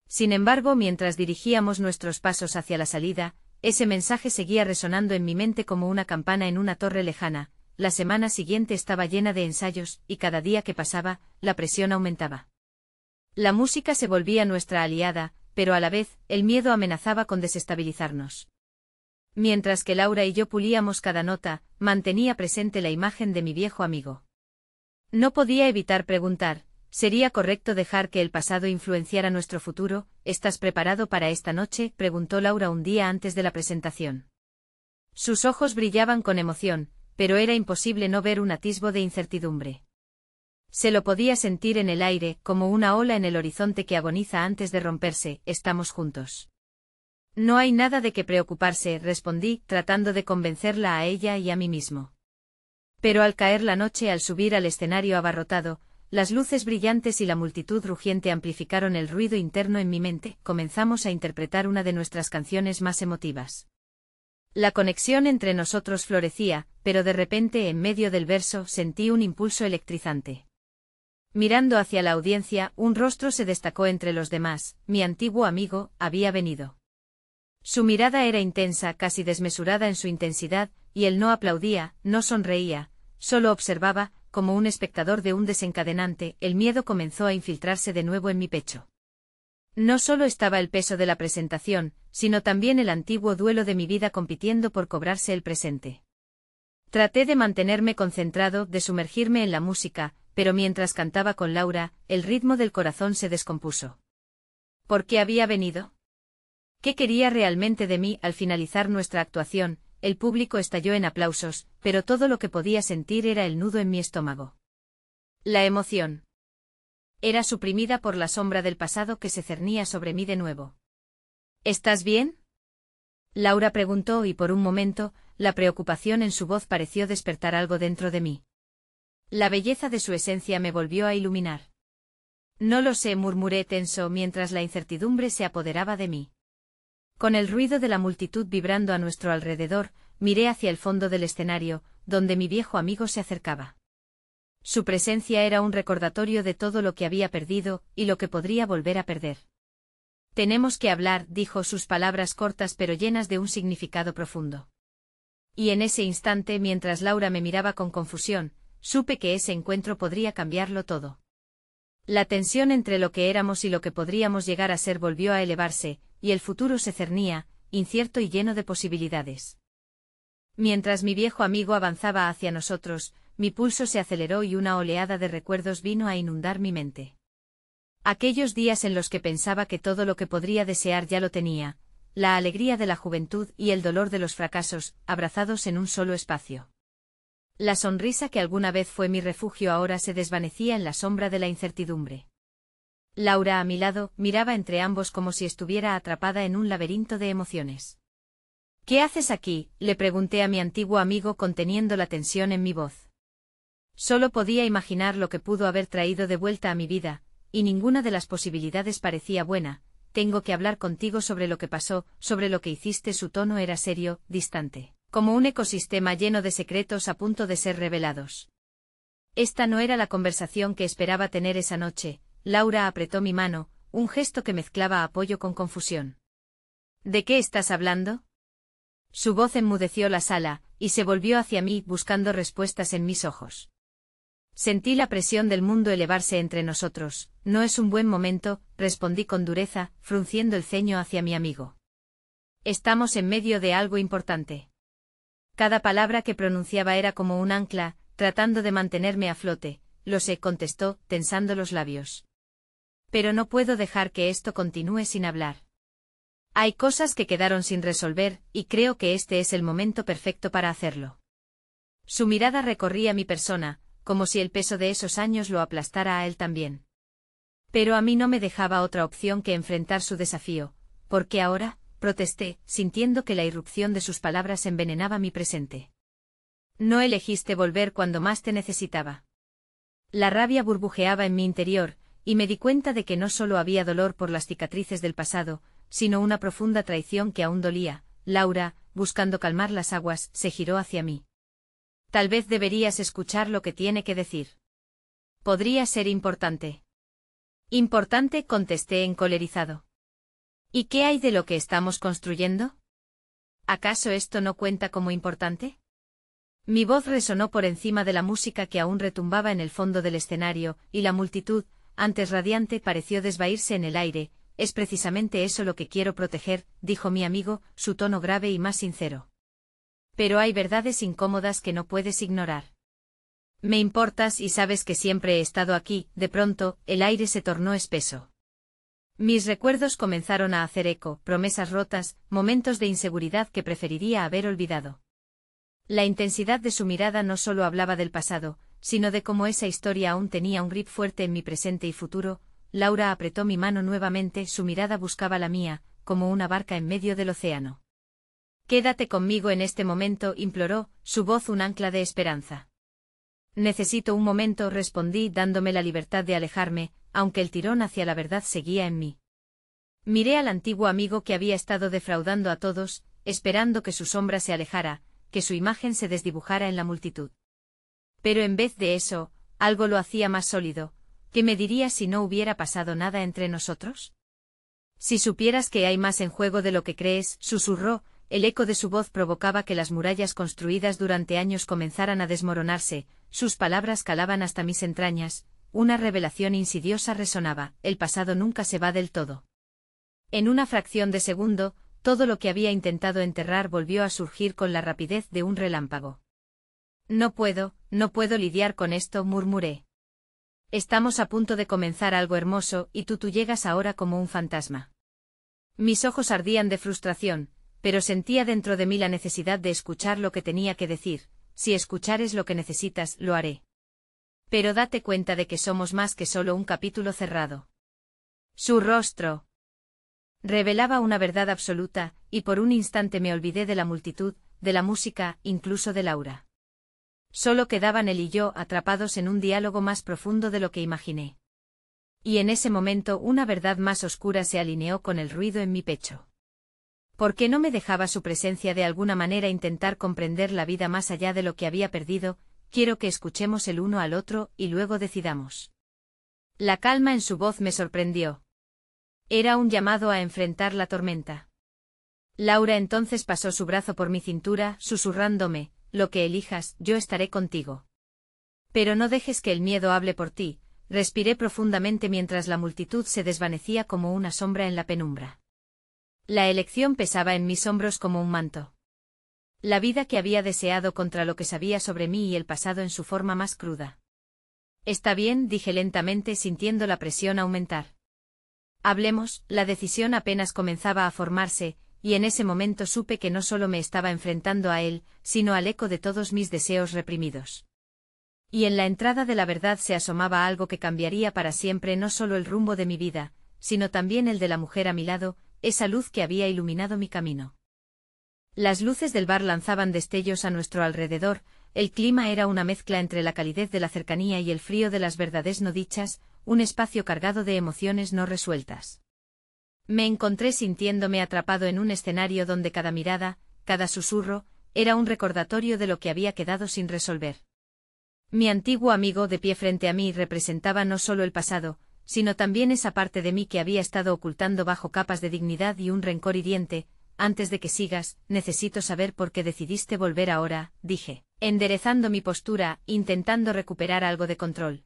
Sin embargo, mientras dirigíamos nuestros pasos hacia la salida, ese mensaje seguía resonando en mi mente como una campana en una torre lejana. La semana siguiente estaba llena de ensayos, y cada día que pasaba, la presión aumentaba. La música se volvía nuestra aliada, pero a la vez, el miedo amenazaba con desestabilizarnos. Mientras que Laura y yo pulíamos cada nota, mantenía presente la imagen de mi viejo amigo. No podía evitar preguntar, ¿sería correcto dejar que el pasado influenciara nuestro futuro? ¿Estás preparado para esta noche?, preguntó Laura un día antes de la presentación. Sus ojos brillaban con emoción, pero era imposible no ver un atisbo de incertidumbre. Se lo podía sentir en el aire, como una ola en el horizonte que agoniza antes de romperse. Estamos juntos. No hay nada de qué preocuparse, respondí, tratando de convencerla a ella y a mí mismo. Pero al caer la noche, al subir al escenario abarrotado, las luces brillantes y la multitud rugiente amplificaron el ruido interno en mi mente. Comenzamos a interpretar una de nuestras canciones más emotivas. La conexión entre nosotros florecía, pero de repente en medio del verso sentí un impulso electrizante. Mirando hacia la audiencia, un rostro se destacó entre los demás. Mi antiguo amigo había venido. Su mirada era intensa, casi desmesurada en su intensidad, y él no aplaudía, no sonreía, solo observaba, como un espectador de un desencadenante. El miedo comenzó a infiltrarse de nuevo en mi pecho. No solo estaba el peso de la presentación, sino también el antiguo duelo de mi vida compitiendo por cobrarse el presente. Traté de mantenerme concentrado, de sumergirme en la música, pero mientras cantaba con Laura, el ritmo del corazón se descompuso. ¿Por qué había venido? ¿Qué quería realmente de mí? Al finalizar nuestra actuación, el público estalló en aplausos, pero todo lo que podía sentir era el nudo en mi estómago. La emoción era suprimida por la sombra del pasado que se cernía sobre mí de nuevo. ¿Estás bien?, Laura preguntó y por un momento, la preocupación en su voz pareció despertar algo dentro de mí. La belleza de su esencia me volvió a iluminar. No lo sé, murmuré tenso mientras la incertidumbre se apoderaba de mí. Con el ruido de la multitud vibrando a nuestro alrededor, miré hacia el fondo del escenario, donde mi viejo amigo se acercaba. Su presencia era un recordatorio de todo lo que había perdido, y lo que podría volver a perder. Tenemos que hablar, dijo, sus palabras cortas pero llenas de un significado profundo. Y en ese instante, mientras Laura me miraba con confusión, supe que ese encuentro podría cambiarlo todo. La tensión entre lo que éramos y lo que podríamos llegar a ser volvió a elevarse, y el futuro se cernía, incierto y lleno de posibilidades. Mientras mi viejo amigo avanzaba hacia nosotros, mi pulso se aceleró y una oleada de recuerdos vino a inundar mi mente. Aquellos días en los que pensaba que todo lo que podría desear ya lo tenía, la alegría de la juventud y el dolor de los fracasos, abrazados en un solo espacio. La sonrisa que alguna vez fue mi refugio ahora se desvanecía en la sombra de la incertidumbre. Laura a mi lado, miraba entre ambos como si estuviera atrapada en un laberinto de emociones. ¿Qué haces aquí?, le pregunté a mi antiguo amigo conteniendo la tensión en mi voz. Solo podía imaginar lo que pudo haber traído de vuelta a mi vida, y ninguna de las posibilidades parecía buena. Tengo que hablar contigo sobre lo que pasó, sobre lo que hiciste. Su tono era serio, distante, como un ecosistema lleno de secretos a punto de ser revelados. Esta no era la conversación que esperaba tener esa noche. Laura apretó mi mano, un gesto que mezclaba apoyo con confusión. ¿De qué estás hablando? Su voz enmudeció la sala, y se volvió hacia mí buscando respuestas en mis ojos. Sentí la presión del mundo elevarse entre nosotros. No es un buen momento, respondí con dureza, frunciendo el ceño hacia mi amigo. Estamos en medio de algo importante. Cada palabra que pronunciaba era como un ancla, tratando de mantenerme a flote. Lo sé, contestó, tensando los labios. Pero no puedo dejar que esto continúe sin hablar. Hay cosas que quedaron sin resolver, y creo que este es el momento perfecto para hacerlo. Su mirada recorría mi persona, como si el peso de esos años lo aplastara a él también. Pero a mí no me dejaba otra opción que enfrentar su desafío. ¿Por qué ahora?, protesté, sintiendo que la irrupción de sus palabras envenenaba mi presente. No elegiste volver cuando más te necesitaba. La rabia burbujeaba en mi interior, y me di cuenta de que no solo había dolor por las cicatrices del pasado, sino una profunda traición que aún dolía. Laura, buscando calmar las aguas, se giró hacia mí. Tal vez deberías escuchar lo que tiene que decir. Podría ser importante. Importante, contesté encolerizado. ¿Y qué hay de lo que estamos construyendo? ¿Acaso esto no cuenta como importante? Mi voz resonó por encima de la música que aún retumbaba en el fondo del escenario, y la multitud, antes radiante, pareció desvairse en el aire. Es precisamente eso lo que quiero proteger, dijo mi amigo, su tono grave y más sincero. Pero hay verdades incómodas que no puedes ignorar. Me importas y sabes que siempre he estado aquí. De pronto, el aire se tornó espeso. Mis recuerdos comenzaron a hacer eco, promesas rotas, momentos de inseguridad que preferiría haber olvidado. La intensidad de su mirada no solo hablaba del pasado, sino de cómo esa historia aún tenía un grip fuerte en mi presente y futuro. Laura apretó mi mano nuevamente, su mirada buscaba la mía, como una barca en medio del océano. Quédate conmigo en este momento, imploró, su voz un ancla de esperanza. Necesito un momento, respondí, dándome la libertad de alejarme, aunque el tirón hacia la verdad seguía en mí. Miré al antiguo amigo que había estado defraudando a todos, esperando que su sombra se alejara, que su imagen se desdibujara en la multitud. Pero en vez de eso, algo lo hacía más sólido. ¿Qué me dirías si no hubiera pasado nada entre nosotros? Si supieras que hay más en juego de lo que crees, susurró. El eco de su voz provocaba que las murallas construidas durante años comenzaran a desmoronarse. Sus palabras calaban hasta mis entrañas. Una revelación insidiosa resonaba: el pasado nunca se va del todo. En una fracción de segundo, todo lo que había intentado enterrar volvió a surgir con la rapidez de un relámpago. No puedo lidiar con esto, murmuré. Estamos a punto de comenzar algo hermoso, y tú llegas ahora como un fantasma. Mis ojos ardían de frustración, pero sentía dentro de mí la necesidad de escuchar lo que tenía que decir. Si escuchares lo que necesitas, lo haré. Pero date cuenta de que somos más que solo un capítulo cerrado. Su rostro revelaba una verdad absoluta, y por un instante me olvidé de la multitud, de la música, incluso de Laura. Solo quedaban él y yo, atrapados en un diálogo más profundo de lo que imaginé. Y en ese momento una verdad más oscura se alineó con el ruido en mi pecho. ¿Por qué no me dejaba su presencia de alguna manera intentar comprender la vida más allá de lo que había perdido? Quiero que escuchemos el uno al otro, y luego decidamos. La calma en su voz me sorprendió. Era un llamado a enfrentar la tormenta. Laura entonces pasó su brazo por mi cintura, susurrándome: lo que elijas, yo estaré contigo. Pero no dejes que el miedo hable por ti. Respiré profundamente mientras la multitud se desvanecía como una sombra en la penumbra. La elección pesaba en mis hombros como un manto. La vida que había deseado contra lo que sabía sobre mí y el pasado en su forma más cruda. Está bien, dije lentamente, sintiendo la presión aumentar. Hablemos. La decisión apenas comenzaba a formarse, y en ese momento supe que no solo me estaba enfrentando a él, sino al eco de todos mis deseos reprimidos. Y en la entrada de la verdad se asomaba algo que cambiaría para siempre no solo el rumbo de mi vida, sino también el de la mujer a mi lado, esa luz que había iluminado mi camino. Las luces del bar lanzaban destellos a nuestro alrededor, el clima era una mezcla entre la calidez de la cercanía y el frío de las verdades no dichas, un espacio cargado de emociones no resueltas. Me encontré sintiéndome atrapado en un escenario donde cada mirada, cada susurro, era un recordatorio de lo que había quedado sin resolver. Mi antiguo amigo de pie frente a mí representaba no solo el pasado, sino también esa parte de mí que había estado ocultando bajo capas de dignidad y un rencor hiriente. Antes de que sigas, necesito saber por qué decidiste volver ahora, dije, enderezando mi postura, intentando recuperar algo de control.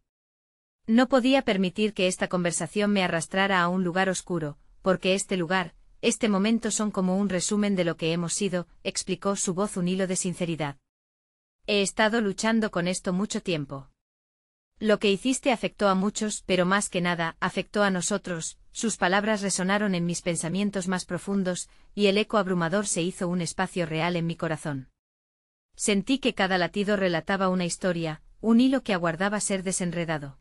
No podía permitir que esta conversación me arrastrara a un lugar oscuro, porque este lugar, este momento son como un resumen de lo que hemos sido, explicó su voz un hilo de sinceridad. He estado luchando con esto mucho tiempo. Lo que hiciste afectó a muchos, pero más que nada, afectó a nosotros. Sus palabras resonaron en mis pensamientos más profundos, y el eco abrumador se hizo un espacio real en mi corazón. Sentí que cada latido relataba una historia, un hilo que aguardaba ser desenredado.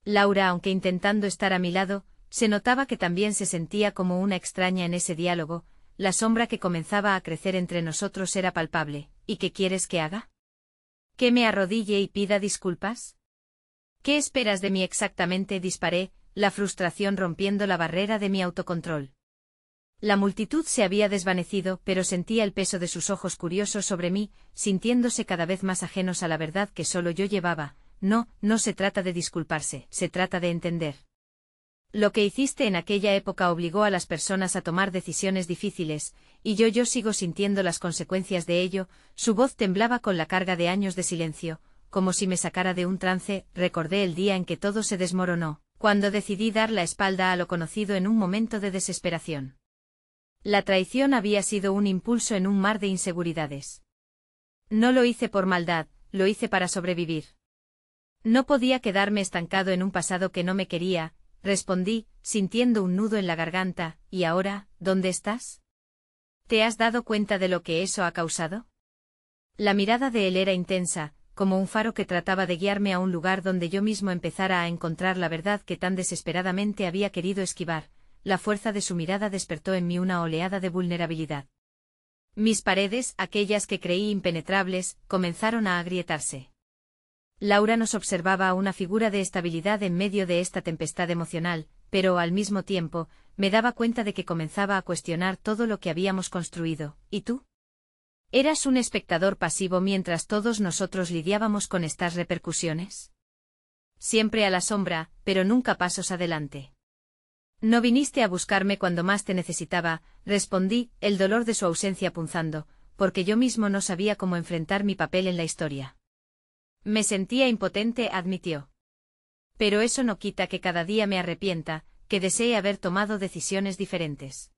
Laura, aunque intentando estar a mi lado, se notaba que también se sentía como una extraña en ese diálogo. La sombra que comenzaba a crecer entre nosotros era palpable. ¿Y qué quieres que haga? ¿Que me arrodille y pida disculpas? ¿Qué esperas de mí exactamente? Disparé, la frustración rompiendo la barrera de mi autocontrol. La multitud se había desvanecido, pero sentía el peso de sus ojos curiosos sobre mí, sintiéndose cada vez más ajenos a la verdad que solo yo llevaba. No, no se trata de disculparse, se trata de entender. Lo que hiciste en aquella época obligó a las personas a tomar decisiones difíciles, y yo sigo sintiendo las consecuencias de ello. Su voz temblaba con la carga de años de silencio, como si me sacara de un trance. Recordé el día en que todo se desmoronó, cuando decidí dar la espalda a lo conocido en un momento de desesperación. La traición había sido un impulso en un mar de inseguridades. No lo hice por maldad, lo hice para sobrevivir. No podía quedarme estancado en un pasado que no me quería, respondí, sintiendo un nudo en la garganta. ¿Y ahora, dónde estás? ¿Te has dado cuenta de lo que eso ha causado? La mirada de él era intensa, como un faro que trataba de guiarme a un lugar donde yo mismo empezara a encontrar la verdad que tan desesperadamente había querido esquivar. La fuerza de su mirada despertó en mí una oleada de vulnerabilidad. Mis paredes, aquellas que creí impenetrables, comenzaron a agrietarse. Laura nos observaba, una figura de estabilidad en medio de esta tempestad emocional, pero al mismo tiempo, me daba cuenta de que comenzaba a cuestionar todo lo que habíamos construido. ¿Y tú? ¿Eras un espectador pasivo mientras todos nosotros lidiábamos con estas repercusiones? Siempre a la sombra, pero nunca pasos adelante. No viniste a buscarme cuando más te necesitaba, respondí, el dolor de su ausencia punzando, porque yo mismo no sabía cómo enfrentar mi papel en la historia. Me sentía impotente, admitió. Pero eso no quita que cada día me arrepienta, que desee haber tomado decisiones diferentes.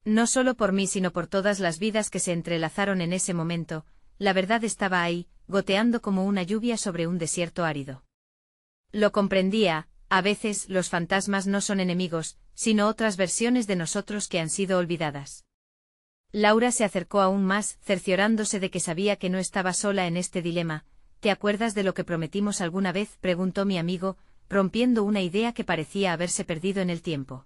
No solo por mí sino por todas las vidas que se entrelazaron en ese momento. La verdad estaba ahí, goteando como una lluvia sobre un desierto árido. Lo comprendía. A veces los fantasmas no son enemigos, sino otras versiones de nosotros que han sido olvidadas. Laura se acercó aún más, cerciorándose de que sabía que no estaba sola en este dilema. ¿Te acuerdas de lo que prometimos alguna vez?, preguntó mi amigo, rompiendo una idea que parecía haberse perdido en el tiempo.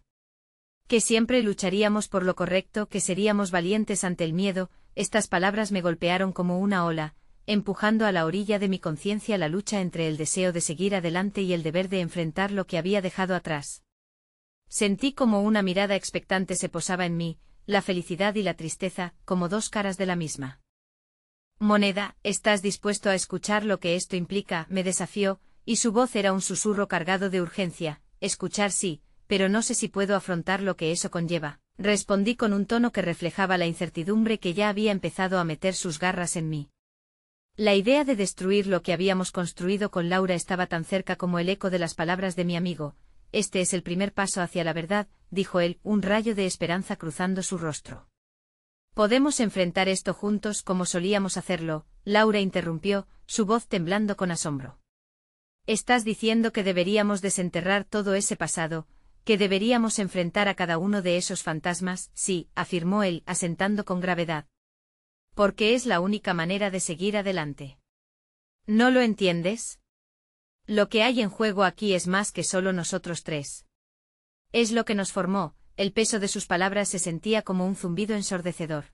Que siempre lucharíamos por lo correcto, que seríamos valientes ante el miedo. Estas palabras me golpearon como una ola, empujando a la orilla de mi conciencia la lucha entre el deseo de seguir adelante y el deber de enfrentar lo que había dejado atrás. Sentí como una mirada expectante se posaba en mí, la felicidad y la tristeza, como dos caras de la misma moneda. ¿Estás dispuesto a escuchar lo que esto implica?, me desafió, y su voz era un susurro cargado de urgencia. Escuchar sí, pero no sé si puedo afrontar lo que eso conlleva, respondí con un tono que reflejaba la incertidumbre que ya había empezado a meter sus garras en mí. La idea de destruir lo que habíamos construido con Laura estaba tan cerca como el eco de las palabras de mi amigo. Este es el primer paso hacia la verdad, dijo él, un rayo de esperanza cruzando su rostro. Podemos enfrentar esto juntos como solíamos hacerlo, Laura interrumpió, su voz temblando con asombro. ¿Estás diciendo que deberíamos desenterrar todo ese pasado, que deberíamos enfrentar a cada uno de esos fantasmas? Sí, afirmó él, asentando con gravedad. Porque es la única manera de seguir adelante. ¿No lo entiendes? Lo que hay en juego aquí es más que solo nosotros tres. Es lo que nos formó. El peso de sus palabras se sentía como un zumbido ensordecedor.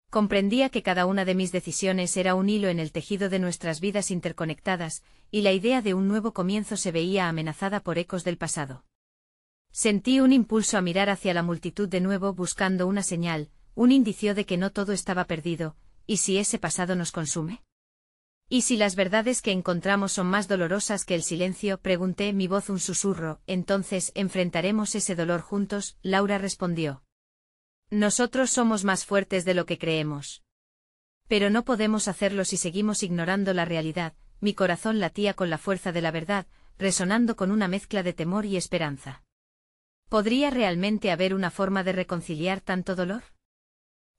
Comprendía que cada una de mis decisiones era un hilo en el tejido de nuestras vidas interconectadas, y la idea de un nuevo comienzo se veía amenazada por ecos del pasado. Sentí un impulso a mirar hacia la multitud de nuevo buscando una señal, un indicio de que no todo estaba perdido. ¿Y si ese pasado nos consume? ¿Y si las verdades que encontramos son más dolorosas que el silencio? Pregunté, mi voz un susurro. Entonces, ¿enfrentaremos ese dolor juntos? Laura respondió. Nosotros somos más fuertes de lo que creemos. Pero no podemos hacerlo si seguimos ignorando la realidad. Mi corazón latía con la fuerza de la verdad, resonando con una mezcla de temor y esperanza. ¿Podría realmente haber una forma de reconciliar tanto dolor?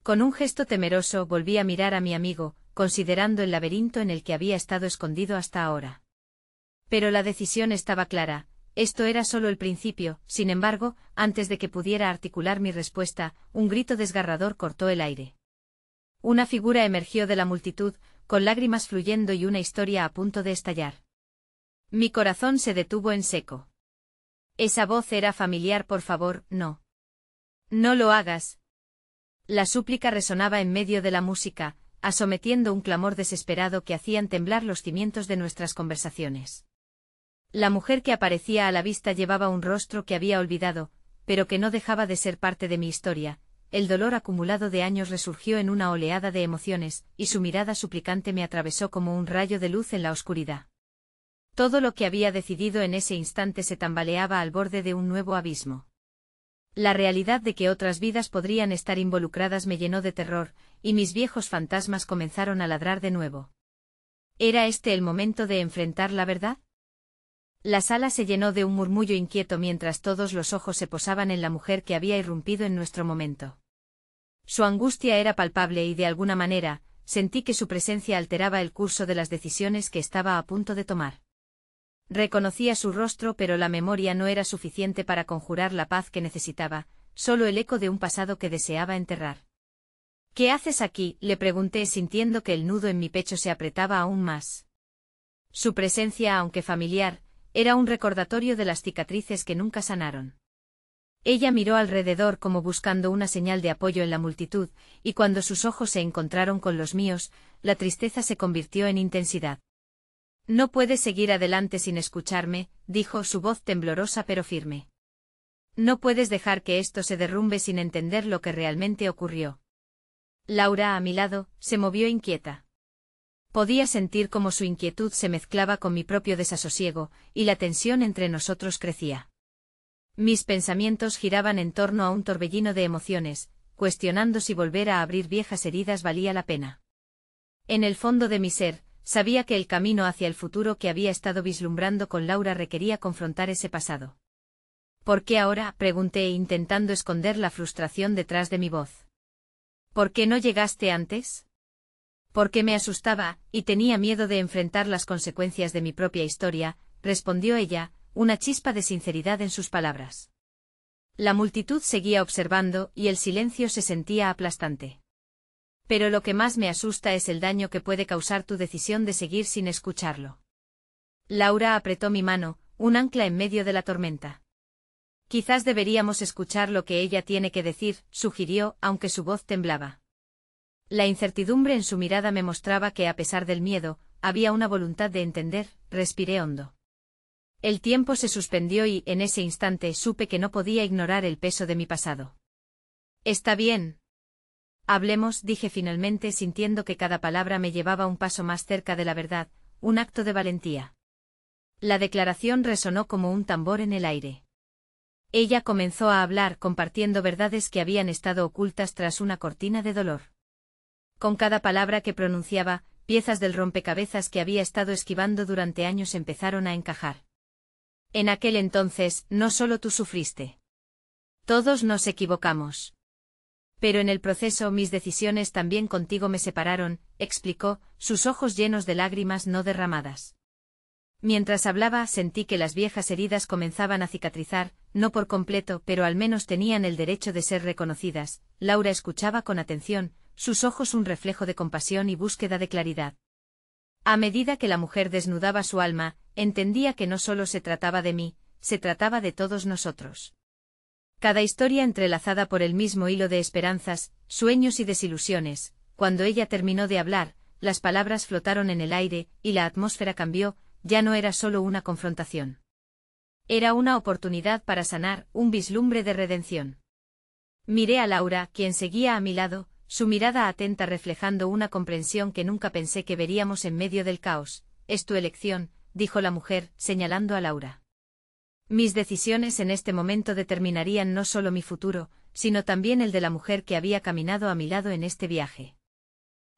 Con un gesto temeroso volví a mirar a mi amigo, considerando el laberinto en el que había estado escondido hasta ahora. Pero la decisión estaba clara, esto era solo el principio. Sin embargo, antes de que pudiera articular mi respuesta, un grito desgarrador cortó el aire. Una figura emergió de la multitud, con lágrimas fluyendo y una historia a punto de estallar. Mi corazón se detuvo en seco. Esa voz era familiar. Por favor, no. No lo hagas. La súplica resonaba en medio de la música, asometiendo un clamor desesperado que hacían temblar los cimientos de nuestras conversaciones. La mujer que aparecía a la vista llevaba un rostro que había olvidado, pero que no dejaba de ser parte de mi historia. El dolor acumulado de años resurgió en una oleada de emociones, y su mirada suplicante me atravesó como un rayo de luz en la oscuridad. Todo lo que había decidido en ese instante se tambaleaba al borde de un nuevo abismo. La realidad de que otras vidas podrían estar involucradas me llenó de terror, y mis viejos fantasmas comenzaron a ladrar de nuevo. ¿Era este el momento de enfrentar la verdad? La sala se llenó de un murmullo inquieto mientras todos los ojos se posaban en la mujer que había irrumpido en nuestro momento. Su angustia era palpable y de alguna manera, sentí que su presencia alteraba el curso de las decisiones que estaba a punto de tomar. Reconocía su rostro, pero la memoria no era suficiente para conjurar la paz que necesitaba, solo el eco de un pasado que deseaba enterrar. ¿Qué haces aquí?, le pregunté sintiendo que el nudo en mi pecho se apretaba aún más. Su presencia, aunque familiar, era un recordatorio de las cicatrices que nunca sanaron. Ella miró alrededor como buscando una señal de apoyo en la multitud, y cuando sus ojos se encontraron con los míos, la tristeza se convirtió en intensidad. No puedes seguir adelante sin escucharme, dijo, su voz temblorosa pero firme. No puedes dejar que esto se derrumbe sin entender lo que realmente ocurrió. Laura, a mi lado, se movió inquieta. Podía sentir cómo su inquietud se mezclaba con mi propio desasosiego, y la tensión entre nosotros crecía. Mis pensamientos giraban en torno a un torbellino de emociones, cuestionando si volver a abrir viejas heridas valía la pena. En el fondo de mi ser, sabía que el camino hacia el futuro que había estado vislumbrando con Laura requería confrontar ese pasado. ¿Por qué ahora?, pregunté intentando esconder la frustración detrás de mi voz. ¿Por qué no llegaste antes? Porque me asustaba, y tenía miedo de enfrentar las consecuencias de mi propia historia, respondió ella, una chispa de sinceridad en sus palabras. La multitud seguía observando, y el silencio se sentía aplastante. Pero lo que más me asusta es el daño que puede causar tu decisión de seguir sin escucharlo. Laura apretó mi mano, un ancla en medio de la tormenta. Quizás deberíamos escuchar lo que ella tiene que decir, sugirió, aunque su voz temblaba. La incertidumbre en su mirada me mostraba que, a pesar del miedo, había una voluntad de entender. Respiré hondo. El tiempo se suspendió y, en ese instante, supe que no podía ignorar el peso de mi pasado. Está bien. Hablemos, dije finalmente, sintiendo que cada palabra me llevaba un paso más cerca de la verdad, un acto de valentía. La declaración resonó como un tambor en el aire. Ella comenzó a hablar, compartiendo verdades que habían estado ocultas tras una cortina de dolor. Con cada palabra que pronunciaba, piezas del rompecabezas que había estado esquivando durante años empezaron a encajar. En aquel entonces, no solo tú sufriste. Todos nos equivocamos. Pero en el proceso mis decisiones también contigo me separaron, explicó, sus ojos llenos de lágrimas no derramadas. Mientras hablaba sentí que las viejas heridas comenzaban a cicatrizar, no por completo, pero al menos tenían el derecho de ser reconocidas. Laura escuchaba con atención, sus ojos un reflejo de compasión y búsqueda de claridad. A medida que la mujer desnudaba su alma, entendía que no solo se trataba de mí, se trataba de todos nosotros. Cada historia entrelazada por el mismo hilo de esperanzas, sueños y desilusiones. Cuando ella terminó de hablar, las palabras flotaron en el aire, y la atmósfera cambió, ya no era solo una confrontación. Era una oportunidad para sanar, un vislumbre de redención. Miré a Laura, quien seguía a mi lado, su mirada atenta reflejando una comprensión que nunca pensé que veríamos en medio del caos. Es tu elección, dijo la mujer, señalando a Laura. Mis decisiones en este momento determinarían no solo mi futuro, sino también el de la mujer que había caminado a mi lado en este viaje.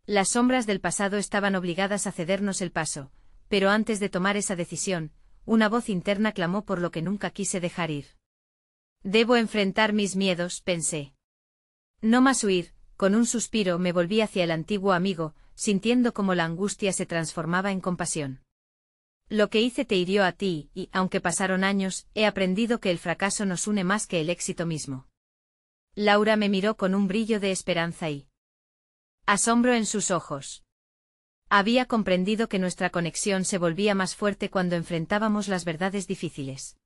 Las sombras del pasado estaban obligadas a cedernos el paso, pero antes de tomar esa decisión, una voz interna clamó por lo que nunca quise dejar ir. Debo enfrentar mis miedos, pensé. No más huir. Con un suspiro me volví hacia el antiguo amigo, sintiendo cómo la angustia se transformaba en compasión. Lo que hice te hirió a ti, y, aunque pasaron años, he aprendido que el fracaso nos une más que el éxito mismo. Laura me miró con un brillo de esperanza y asombro en sus ojos. Había comprendido que nuestra conexión se volvía más fuerte cuando enfrentábamos las verdades difíciles.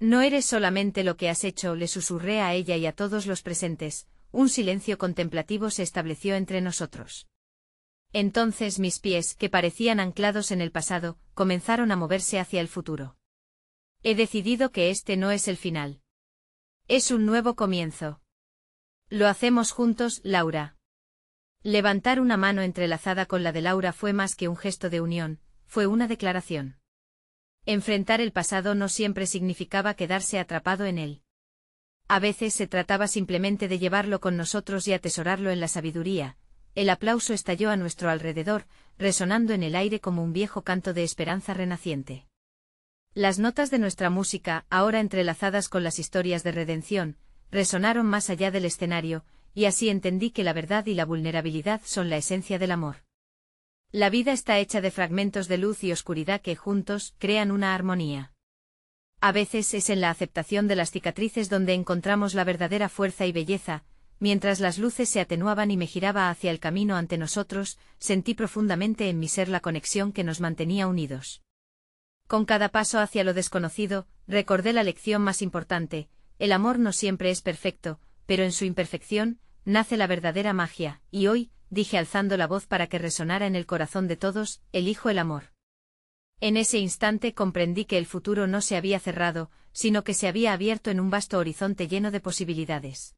No eres solamente lo que has hecho, le susurré a ella y a todos los presentes. Un silencio contemplativo se estableció entre nosotros. Entonces mis pies, que parecían anclados en el pasado, comenzaron a moverse hacia el futuro. He decidido que este no es el final. Es un nuevo comienzo. Lo hacemos juntos, Laura. Levantar una mano entrelazada con la de Laura fue más que un gesto de unión, fue una declaración. Enfrentar el pasado no siempre significaba quedarse atrapado en él. A veces se trataba simplemente de llevarlo con nosotros y atesorarlo en la sabiduría. El aplauso estalló a nuestro alrededor, resonando en el aire como un viejo canto de esperanza renaciente. Las notas de nuestra música, ahora entrelazadas con las historias de redención, resonaron más allá del escenario, y así entendí que la verdad y la vulnerabilidad son la esencia del amor. La vida está hecha de fragmentos de luz y oscuridad que juntos crean una armonía. A veces es en la aceptación de las cicatrices donde encontramos la verdadera fuerza y belleza. Mientras las luces se atenuaban y me giraba hacia el camino ante nosotros, sentí profundamente en mi ser la conexión que nos mantenía unidos. Con cada paso hacia lo desconocido, recordé la lección más importante: el amor no siempre es perfecto, pero en su imperfección, nace la verdadera magia, y hoy, dije alzando la voz para que resonara en el corazón de todos, elijo el amor. En ese instante comprendí que el futuro no se había cerrado, sino que se había abierto en un vasto horizonte lleno de posibilidades.